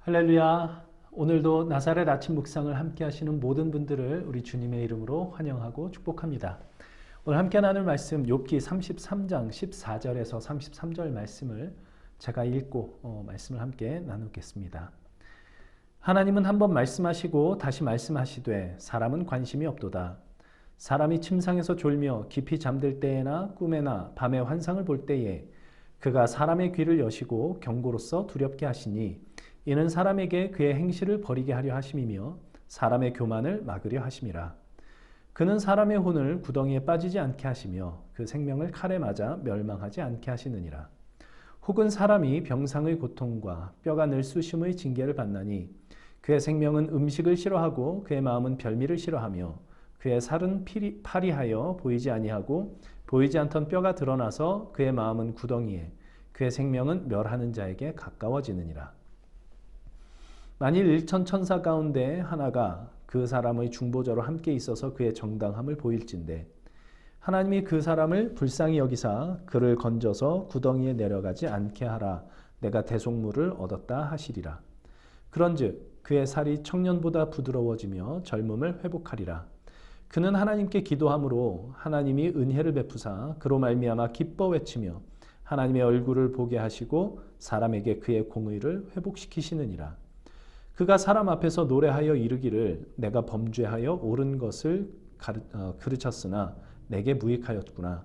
할렐루야. 오늘도 나사렛 아침 묵상을 함께 하시는 모든 분들을 우리 주님의 이름으로 환영하고 축복합니다. 오늘 함께 나눌 말씀 욥기 33장 14절에서 33절 말씀을 제가 읽고 말씀을 함께 나누겠습니다. 하나님은 한번 말씀하시고 다시 말씀하시되 사람은 관심이 없도다. 사람이 침상에서 졸며 깊이 잠들 때에나 꿈에나 밤에 환상을 볼 때에 그가 사람의 귀를 여시고 경고로써 두렵게 하시니 이는 사람에게 그의 행실을 버리게 하려 하심이며 사람의 교만을 막으려 하심이라. 그는 사람의 혼을 구덩이에 빠지지 않게 하시며 그 생명을 칼에 맞아 멸망하지 않게 하시느니라. 혹은 사람이 병상의 고통과 뼈가 늘쑤심의 징계를 받나니 그의 생명은 음식을 싫어하고 그의 마음은 별미를 싫어하며 그의 살은 파리하여 보이지 아니하고 보이지 않던 뼈가 드러나서 그의 마음은 구덩이에 그의 생명은 멸하는 자에게 가까워지느니라. 만일 일천 천사 가운데 하나가 그 사람의 중보자로 함께 있어서 그의 정당함을 보일진대 하나님이 그 사람을 불쌍히 여기사 그를 건져서 구덩이에 내려가지 않게 하라. 내가 대속물을 얻었다 하시리라. 그런즉 그의 살이 청년보다 부드러워지며 젊음을 회복하리라. 그는 하나님께 기도함으로 하나님이 은혜를 베푸사 그로 말미암아 기뻐 외치며 하나님의 얼굴을 보게 하시고 사람에게 그의 공의를 회복시키시느니라. 그가 사람 앞에서 노래하여 이르기를 내가 범죄하여 옳은 것을 그르쳤으나 내게 무익하였구나.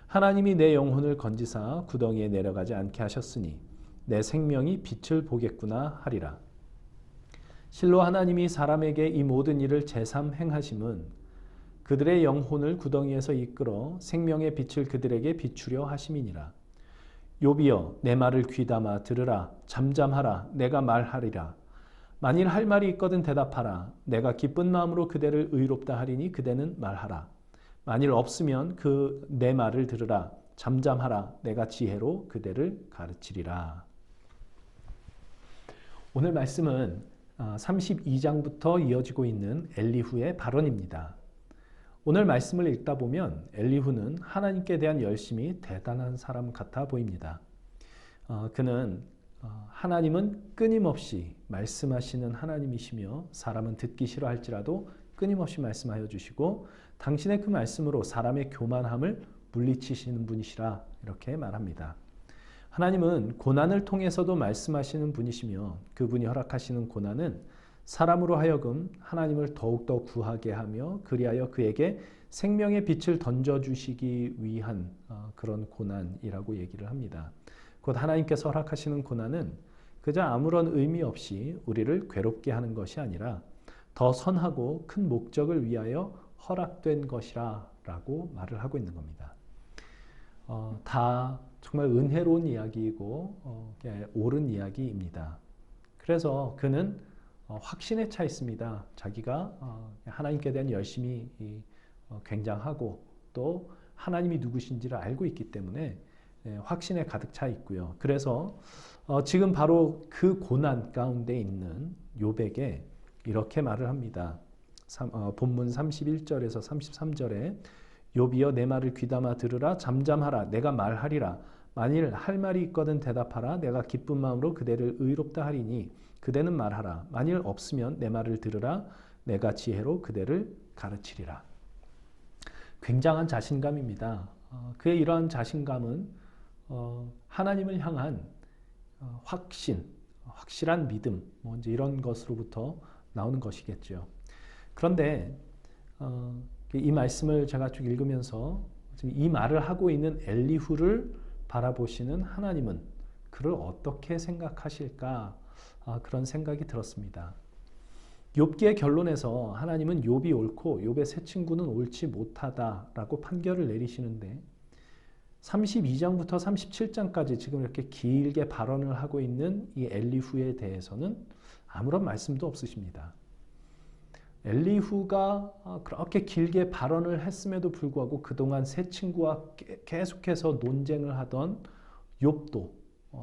하나님이 내 영혼을 건지사 구덩이에 내려가지 않게 하셨으니 내 생명이 빛을 보겠구나 하리라. 실로 하나님이 사람에게 이 모든 일을 제삼 행하심은 그들의 영혼을 구덩이에서 이끌어 생명의 빛을 그들에게 비추려 하심이니라. 욥이여 내 말을 귀담아 들으라. 잠잠하라. 내가 말하리라. 만일 할 말이 있거든 대답하라. 내가 기쁜 마음으로 그대를 의롭다 하리니 그대는 말하라. 만일 없으면 내 말을 들으라. 잠잠하라. 내가 지혜로 그대를 가르치리라. 오늘 말씀은 32장부터 이어지고 있는 엘리후의 발언입니다. 오늘 말씀을 읽다 보면 엘리후는 하나님께 대한 열심이 대단한 사람 같아 보입니다. 그는 하나님은 끊임없이 말씀하시는 하나님이시며 사람은 듣기 싫어할지라도 끊임없이 말씀하여 주시고 당신의 그 말씀으로 사람의 교만함을 물리치시는 분이시라 이렇게 말합니다. 하나님은 고난을 통해서도 말씀하시는 분이시며 그분이 허락하시는 고난은 사람으로 하여금 하나님을 더욱더 구하게 하며 그리하여 그에게 생명의 빛을 던져주시기 위한 그런 고난이라고 얘기를 합니다. 곧 하나님께서 허락하시는 고난은 그저 아무런 의미 없이 우리를 괴롭게 하는 것이 아니라 더 선하고 큰 목적을 위하여 허락된 것이라 라고 말을 하고 있는 겁니다. 다 정말 은혜로운 이야기이고 옳은 이야기입니다. 그래서 그는 확신에 차 있습니다. 자기가 하나님께 대한 열심이 굉장하고 또 하나님이 누구신지를 알고 있기 때문에 확신에 가득 차 있고요. 그래서 지금 바로 그 고난 가운데 있는 욥에게 이렇게 말을 합니다. 본문 31절에서 33절에 욥이여 내 말을 귀담아 들으라. 잠잠하라. 내가 말하리라. 만일 할 말이 있거든 대답하라. 내가 기쁜 마음으로 그대를 의롭다 하리니 그대는 말하라. 만일 없으면 내 말을 들으라. 내가 지혜로 그대를 가르치리라. 굉장한 자신감입니다. 그의 이러한 자신감은 하나님을 향한 확실한 믿음, 이제 이런 것으로부터 나오는 것이겠죠. 그런데 이 말씀을 제가 쭉 읽으면서 지금 이 말을 하고 있는 엘리후를 바라보시는 하나님은 그를 어떻게 생각하실까 그런 생각이 들었습니다. 욥기의 결론에서 하나님은 욥이 옳고 욥의 세 친구는 옳지 못하다라고 판결을 내리시는데 32장부터 37장까지 지금 이렇게 길게 발언을 하고 있는 이 엘리후에 대해서는 아무런 말씀도 없으십니다. 엘리후가 그렇게 길게 발언을 했음에도 불구하고 그동안 세 친구와 계속해서 논쟁을 하던 욥도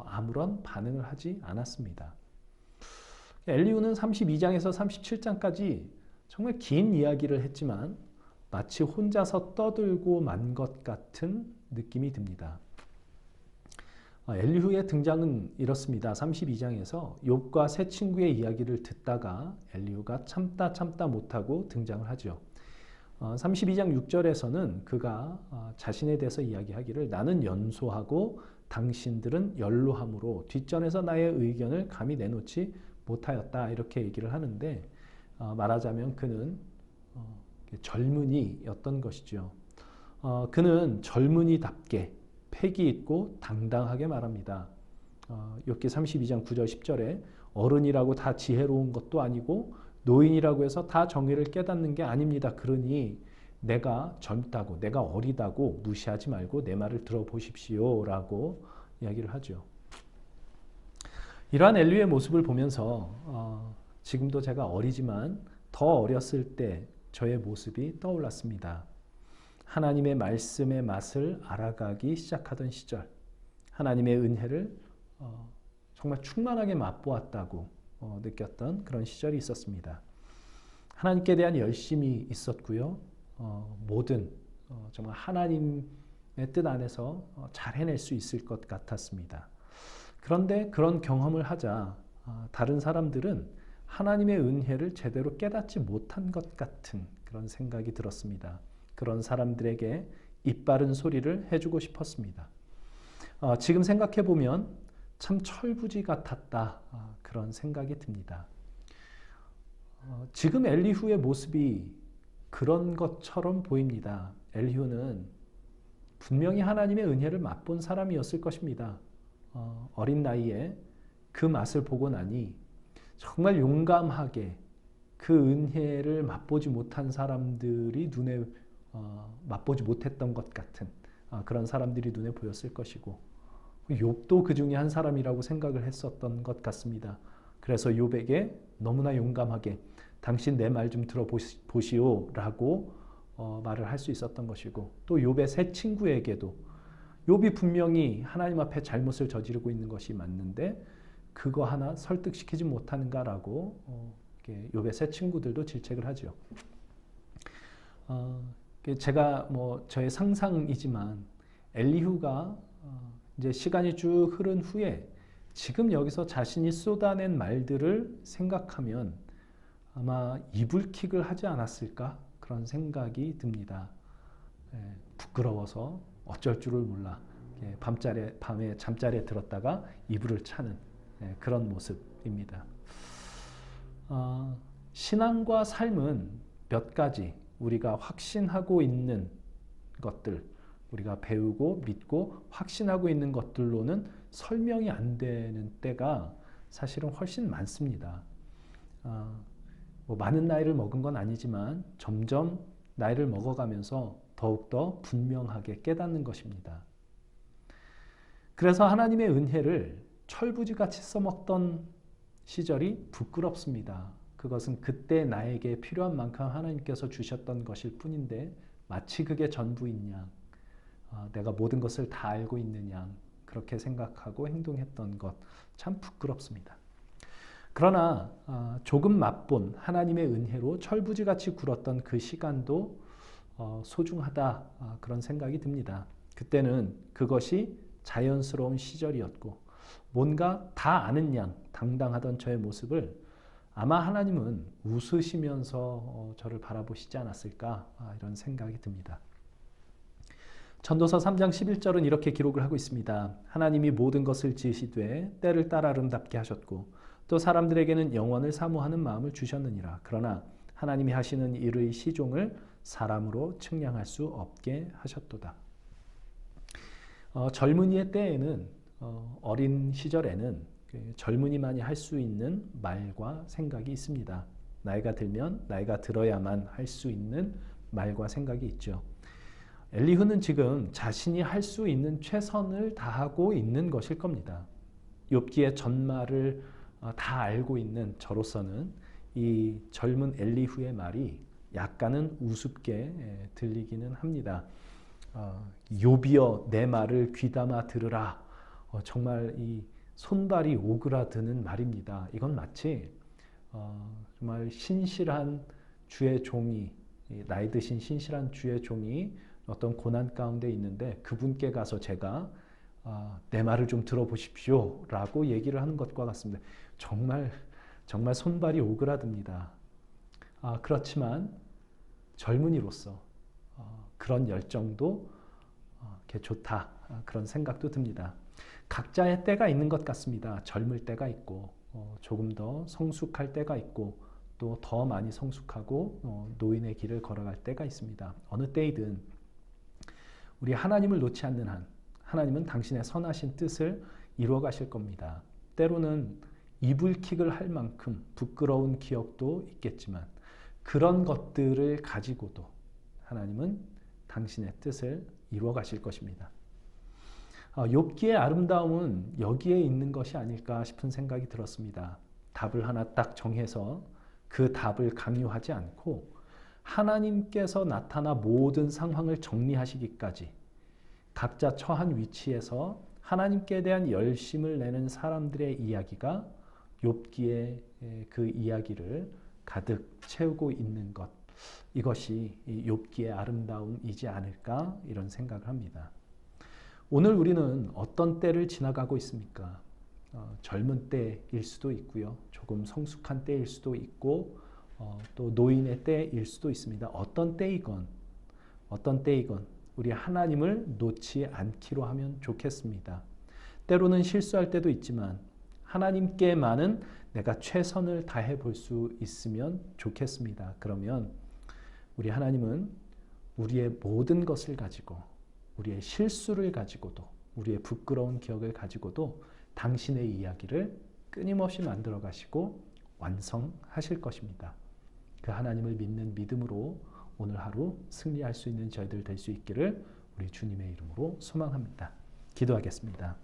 아무런 반응을 하지 않았습니다. 엘리후는 32장에서 37장까지 정말 긴 이야기를 했지만 마치 혼자서 떠들고 만 것 같은 느낌이 듭니다. 엘리후의 등장은 이렇습니다. 32장에서 욥과 세 친구의 이야기를 듣다가 엘리후가 참다 못하고 등장을 하죠. 32장 6절에서는 그가 자신에 대해서 이야기하기를 나는 연소하고 당신들은 연로함으로 뒷전에서 나의 의견을 감히 내놓지 못하였다 이렇게 얘기를 하는데 말하자면 그는 젊은이였던 것이죠. 그는 젊은이답게 패기 있고 당당하게 말합니다. 욥기 32장 9절 10절에 어른이라고 다 지혜로운 것도 아니고 노인이라고 해서 다 정의를 깨닫는 게 아닙니다. 그러니 내가 젊다고 내가 어리다고 무시하지 말고 내 말을 들어보십시오 라고 이야기를 하죠. 이러한 엘리후의 모습을 보면서 지금도 제가 어리지만 더 어렸을 때 저의 모습이 떠올랐습니다. 하나님의 말씀의 맛을 알아가기 시작하던 시절, 하나님의 은혜를 정말 충만하게 맛보았다고 느꼈던 그런 시절이 있었습니다. 하나님께 대한 열심이 있었고요. 모든 정말 하나님의 뜻 안에서 잘 해낼 수 있을 것 같았습니다. 그런데 그런 경험을 하자 다른 사람들은 하나님의 은혜를 제대로 깨닫지 못한 것 같은 그런 생각이 들었습니다. 그런 사람들에게 입바른 소리를 해주고 싶었습니다. 지금 생각해 보면 참 철부지 같았다 그런 생각이 듭니다. 지금 엘리후의 모습이 그런 것처럼 보입니다. 엘리후는 분명히 하나님의 은혜를 맛본 사람이었을 것입니다. 어린 나이에 그 맛을 보고 나니 정말 용감하게 그 은혜를 맛보지 못한 사람들이 눈에 맛보지 못했던 것 같은 그런 사람들이 눈에 보였을 것이고 욥도 그 중에 한 사람이라고 생각을 했었던 것 같습니다. 그래서 욥에게 너무나 용감하게 당신 내 말 좀 들어보시오 라고 말을 할 수 있었던 것이고 또 욥의 세 친구에게도 욥이 분명히 하나님 앞에 잘못을 저지르고 있는 것이 맞는데 그거 하나 설득시키지 못하는가라고 욥의 세 친구들도 질책을 하죠. 제가 저의 상상이지만 엘리후가 이제 시간이 쭉 흐른 후에 지금 여기서 자신이 쏟아낸 말들을 생각하면 아마 이불킥을 하지 않았을까 그런 생각이 듭니다. 부끄러워서 어쩔 줄을 몰라 밤에 잠자리에 들었다가 이불을 차는 그런 모습입니다. 신앙과 삶은 몇 가지 우리가 확신하고 있는 것들, 우리가 배우고 믿고 확신하고 있는 것들로는 설명이 안 되는 때가 사실은 훨씬 많습니다. 많은 나이를 먹은 건 아니지만 점점 나이를 먹어가면서 더욱더 분명하게 깨닫는 것입니다. 그래서 하나님의 은혜를 철부지같이 써먹던 시절이 부끄럽습니다. 그것은 그때 나에게 필요한 만큼 하나님께서 주셨던 것일 뿐인데 마치 그게 전부인 양, 내가 모든 것을 다 알고 있는 양 그렇게 생각하고 행동했던 것 참 부끄럽습니다. 그러나 조금 맛본 하나님의 은혜로 철부지같이 굴었던 그 시간도 소중하다 그런 생각이 듭니다. 그때는 그것이 자연스러운 시절이었고 뭔가 다 아는 양 당당하던 저의 모습을 아마 하나님은 웃으시면서 저를 바라보시지 않았을까 이런 생각이 듭니다. 전도서 3장 11절은 이렇게 기록을 하고 있습니다. 하나님이 모든 것을 지으시되 때를 따라 아름답게 하셨고 또 사람들에게는 영원을 사모하는 마음을 주셨느니라. 그러나 하나님이 하시는 일의 시종을 사람으로 측량할 수 없게 하셨도다. 젊은이의 때에는 어린 시절에는 젊은이만이 할 수 있는 말과 생각이 있습니다. 나이가 들면 나이가 들어야만 할 수 있는 말과 생각이 있죠. 엘리후는 지금 자신이 할 수 있는 최선을 다하고 있는 것일 겁니다. 욥기의 전말을 다 알고 있는 저로서는 이 젊은 엘리후의 말이 약간은 우습게 들리기는 합니다. 욥이여 내 말을 귀담아 들으라. 정말 이 손발이 오그라드는 말입니다. 이건 마치 정말 신실한 주의 종이 나이 드신 신실한 주의 종이 어떤 고난 가운데 있는데 그분께 가서 제가 내 말을 좀 들어보십시오 라고 얘기를 하는 것과 같습니다. 정말 손발이 오그라듭니다. 그렇지만 젊은이로서 그런 열정도 좋다, 그런 생각도 듭니다. 각자의 때가 있는 것 같습니다. 젊을 때가 있고 조금 더 성숙할 때가 있고 또 더 많이 성숙하고 노인의 길을 걸어갈 때가 있습니다. 어느 때이든 우리 하나님을 놓지 않는 한 하나님은 당신의 선하신 뜻을 이루어 가실 겁니다. 때로는 이불킥을 할 만큼 부끄러운 기억도 있겠지만 그런 것들을 가지고도 하나님은 당신의 뜻을 이루어 가실 것입니다. 욥기의 아름다움은 여기에 있는 것이 아닐까 싶은 생각이 들었습니다. 답을 하나 딱 정해서 그 답을 강요하지 않고 하나님께서 나타나 모든 상황을 정리하시기까지 각자 처한 위치에서 하나님께 대한 열심을 내는 사람들의 이야기가 욥기의 그 이야기를 가득 채우고 있는 것, 이것이 욥기의 아름다움이지 않을까 이런 생각을 합니다. 오늘 우리는 어떤 때를 지나가고 있습니까? 젊은 때일 수도 있고요. 조금 성숙한 때일 수도 있고 또 노인의 때일 수도 있습니다. 어떤 때이건 우리 하나님을 놓지 않기로 하면 좋겠습니다. 때로는 실수할 때도 있지만 하나님께만은 내가 최선을 다해 볼 수 있으면 좋겠습니다. 그러면 우리 하나님은 우리의 모든 것을 가지고 우리의 실수를 가지고도 우리의 부끄러운 기억을 가지고도 당신의 이야기를 끊임없이 만들어 가시고 완성하실 것입니다. 그 하나님을 믿는 믿음으로 오늘 하루 승리할 수 있는 저희들 될 수 있기를 우리 주님의 이름으로 소망합니다. 기도하겠습니다.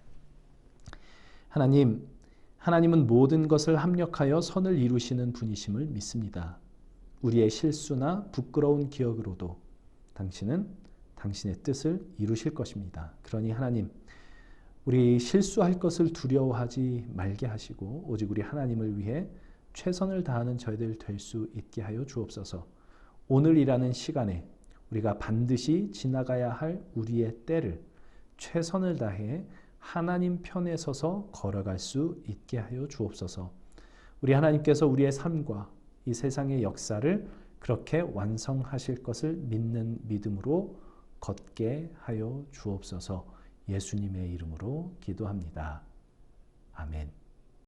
하나님은 모든 것을 합력하여 선을 이루시는 분이심을 믿습니다. 우리의 실수나 부끄러운 기억으로도 당신은 당신의 뜻을 이루실 것입니다. 그러니 하나님, 우리 실수할 것을 두려워하지 말게 하시고 오직 우리 하나님을 위해 최선을 다하는 저희들 될 수 있게 하여 주옵소서. 오늘이라는 시간에 우리가 반드시 지나가야 할 우리의 때를 최선을 다해 하나님 편에 서서 걸어갈 수 있게 하여 주옵소서. 우리 하나님께서 우리의 삶과 이 세상의 역사를 그렇게 완성하실 것을 믿는 믿음으로 걷게 하여 주옵소서. 예수님의 이름으로 기도합니다. 아멘.